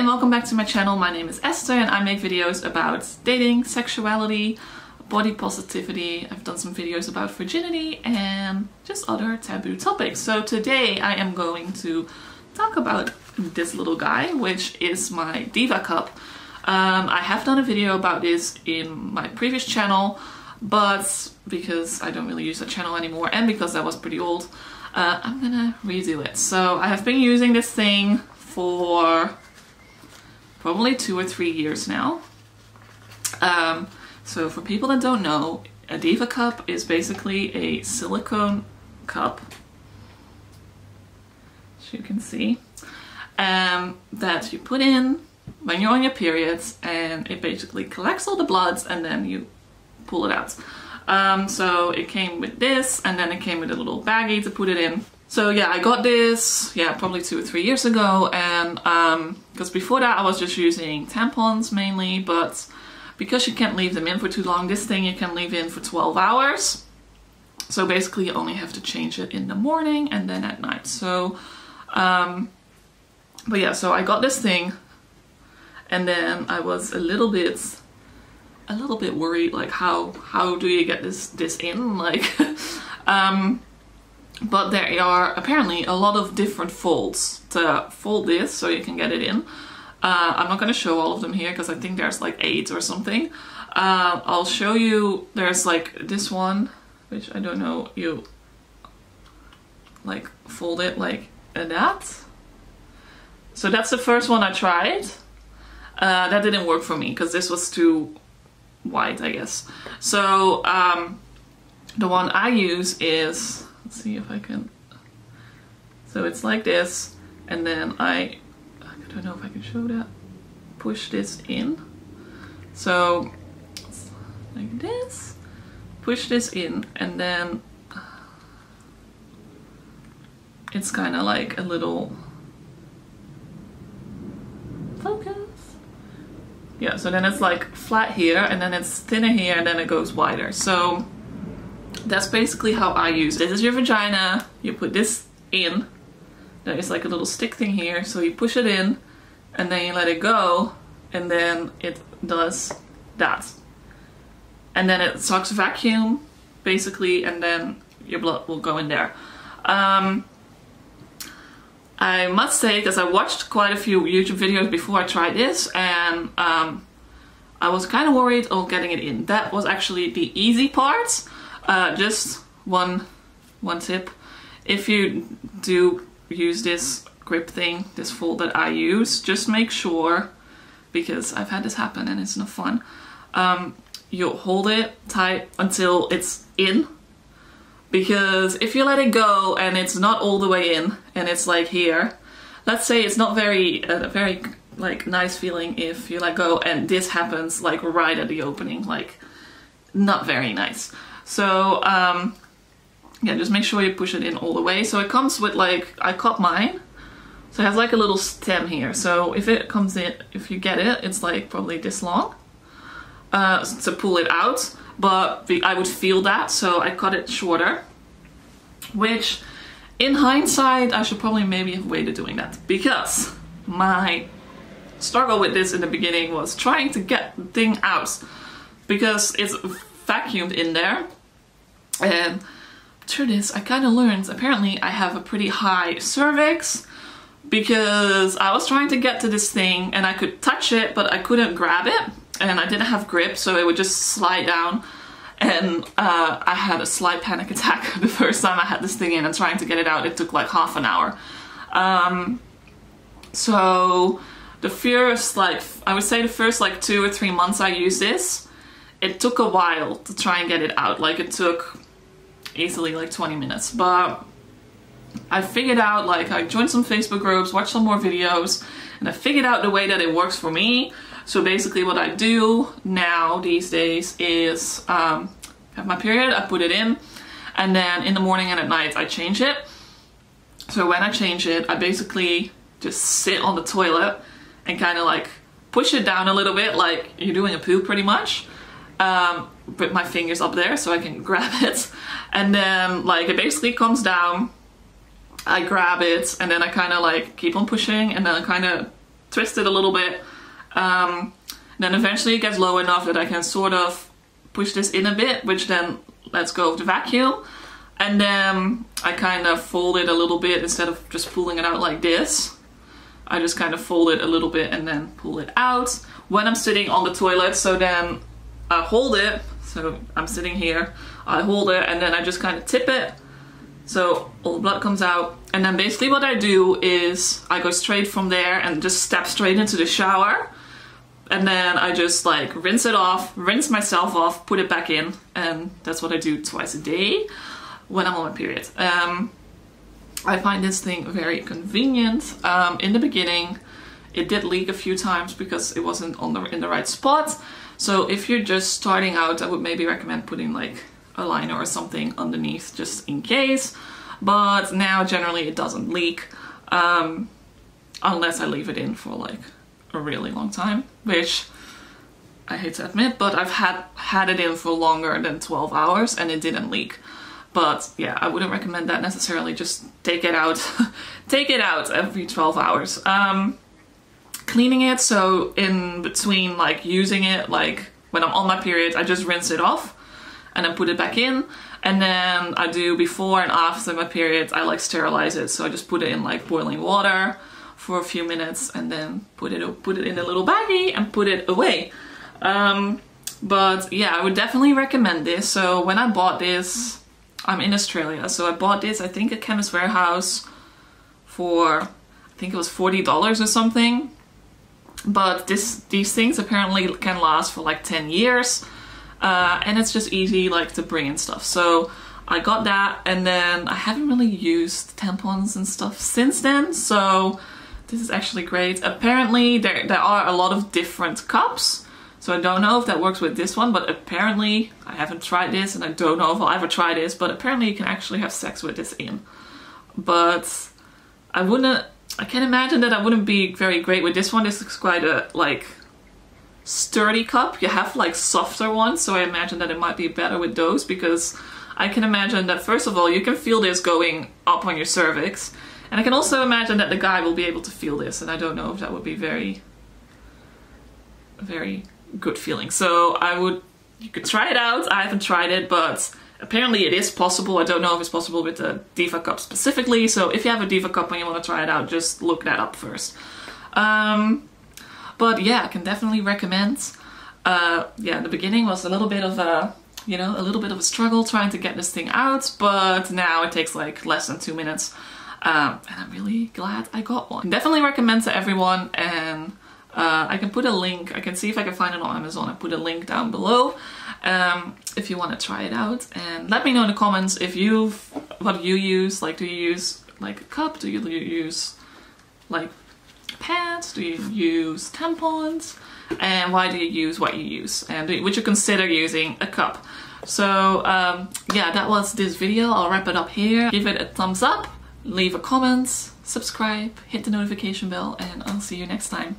and welcome back to my channel. My name is Esther and I make videos about dating, sexuality, body positivity. I've done some videos about virginity and just other taboo topics. So today I am going to talk about this little guy, which is my Diva Cup. I have done a video about this in my previous channel, but because I don't really use that channel anymore and because that was pretty old, I'm gonna redo it. So I have been using this thing for probably 2 or 3 years now. So for people that don't know, a Diva Cup is basically a silicone cup, as you can see, that you put in when you're on your periods, and it basically collects all the bloods and then you pull it out. So it came with this, and then it came with a little baggie to put it in. So yeah, I got this, probably 2 or 3 years ago, and because before that I was just using tampons mainly, but because you can't leave them in for too long, this thing you can leave in for 12 hours. So basically you only have to change it in the morning and then at night. So, but yeah, so I got this thing, and then I was a little bit worried, like how do you get this in, like, but there are apparently a lot of different folds to fold this so you can get it in. I'm not going to show all of them here because I think there's like 8 or something. I'll show you, there's like this one, which I don't know, you like fold it like that. So that's the first one I tried. That didn't work for me because this was too wide, I guess. So the one I use is, let's see if I can, so it's like this, and then I don't know if I can show that, push this in. So like this, push this in, and then it's kind of like a little focus. Yeah, so then it's like flat here, and then it's thinner here, and then it goes wider. So that's basically how I use it. This is your vagina, you put this in, there is like a little stick thing here, so you push it in, and then you let it go, and then it does that. And then it sucks vacuum, basically, and then your blood will go in there. I must say, because I watched quite a few YouTube videos before I tried this, and I was kind of worried of getting it in. That was actually the easy part. Just one tip. If you do use this grip thing, this fold that I use, just make sure, because I've had this happen and it's not fun, you hold it tight until it's in. Because if you let it go and it's not all the way in, and it's like here, let's say it's not very like nice feeling if you let go and this happens like right at the opening, like not very nice. So yeah, just make sure you push it in all the way. So it comes with, like, I cut mine, so it has like a little stem here. So if it comes in, if you get it, it's like probably this long to pull it out. But I would feel that, so I cut it shorter, which in hindsight I should probably maybe have waited doing that, because my struggle with this in the beginning was trying to get the thing out because it's vacuumed in there. And through this I kind of learned apparently I have a pretty high cervix, because I was trying to get to this thing and I could touch it but I couldn't grab it, and I didn't have grip, so it would just slide down. And I had a slight panic attack the first time I had this thing in and trying to get it out. It took like half an hour. So the first, like, I would say the first like 2 or 3 months I used this, it took a while to try and get it out. Like, it took easily like 20 minutes. But I figured out, like, I joined some Facebook groups, watched some more videos, and I figured out the way that it works for me. So basically what I do now these days is have my period, I put it in, and then in the morning and at night I change it. So when I change it, I basically just sit on the toilet and kind of like push it down a little bit like you're doing a poo pretty much. Put my fingers up there so I can grab it, and then like it basically comes down, I grab it, and then I kind of like keep on pushing, and then I kind of twist it a little bit. Then eventually it gets low enough that I can sort of push this in a bit, which then lets go of the vacuum. And then I kind of fold it a little bit instead of just pulling it out like this. I just kind of fold it a little bit and then pull it out when I'm sitting on the toilet. So then I hold it. So I'm sitting here, I hold it, and then I just kind of tip it. So all the blood comes out. And then basically what I do is I go straight from there and just step straight into the shower. And then I just like rinse it off, rinse myself off, put it back in. And that's what I do twice a day when I'm on my period. I find this thing very convenient. In the beginning, it did leak a few times because it wasn't in the right spot. So if you're just starting out, I would maybe recommend putting like a liner or something underneath just in case. But now generally it doesn't leak unless I leave it in for like a really long time, which I hate to admit, but I've had it in for longer than 12 hours and it didn't leak. But yeah, I wouldn't recommend that necessarily. Just take it out, take it out every 12 hours. Cleaning it, so in between like using it, like when I'm on my period, I just rinse it off and then put it back in. And then I do before and after my period, I like sterilize it. So I just put it in like boiling water for a few minutes and then put it in a little baggie and put it away. But yeah, I would definitely recommend this. So when I bought this, I'm in Australia, so I bought this, I think at Chemist Warehouse for, I think it was $40 or something. But these things apparently can last for like 10 years. And it's just easy like to bring in stuff. So I got that, and then I haven't really used tampons and stuff since then. So this is actually great. Apparently there are a lot of different cups. So I don't know if that works with this one, but apparently, I haven't tried this and I don't know if I'll ever try this, but apparently you can actually have sex with this in. But I can imagine that I wouldn't be very great with this one. This is quite a like sturdy cup. You have like softer ones, so I imagine that it might be better with those, because I can imagine that first of all, you can feel this going up on your cervix. And I can also imagine that the guy will be able to feel this, and I don't know if that would be very good feeling. So you could try it out. I haven't tried it, but apparently it is possible. I don't know if it's possible with the Diva Cup specifically. So if you have a Diva Cup and you want to try it out, just look that up first. But yeah, I can definitely recommend. Yeah, the beginning was a little bit of a, a little bit of a struggle trying to get this thing out, but now it takes like less than 2 minutes. And I'm really glad I got one. Definitely recommend to everyone, and I can put a link, I can see if I can find it on Amazon. I put a link down below if you want to try it out, and let me know in the comments if what you use. Like, do you use like a cup? Do you use like pads? Do you use tampons? And why do you use what you use? And would you consider using a cup? So yeah, that was this video. I'll wrap it up here. Give it a thumbs up, leave a comment, subscribe, hit the notification bell, and I'll see you next time.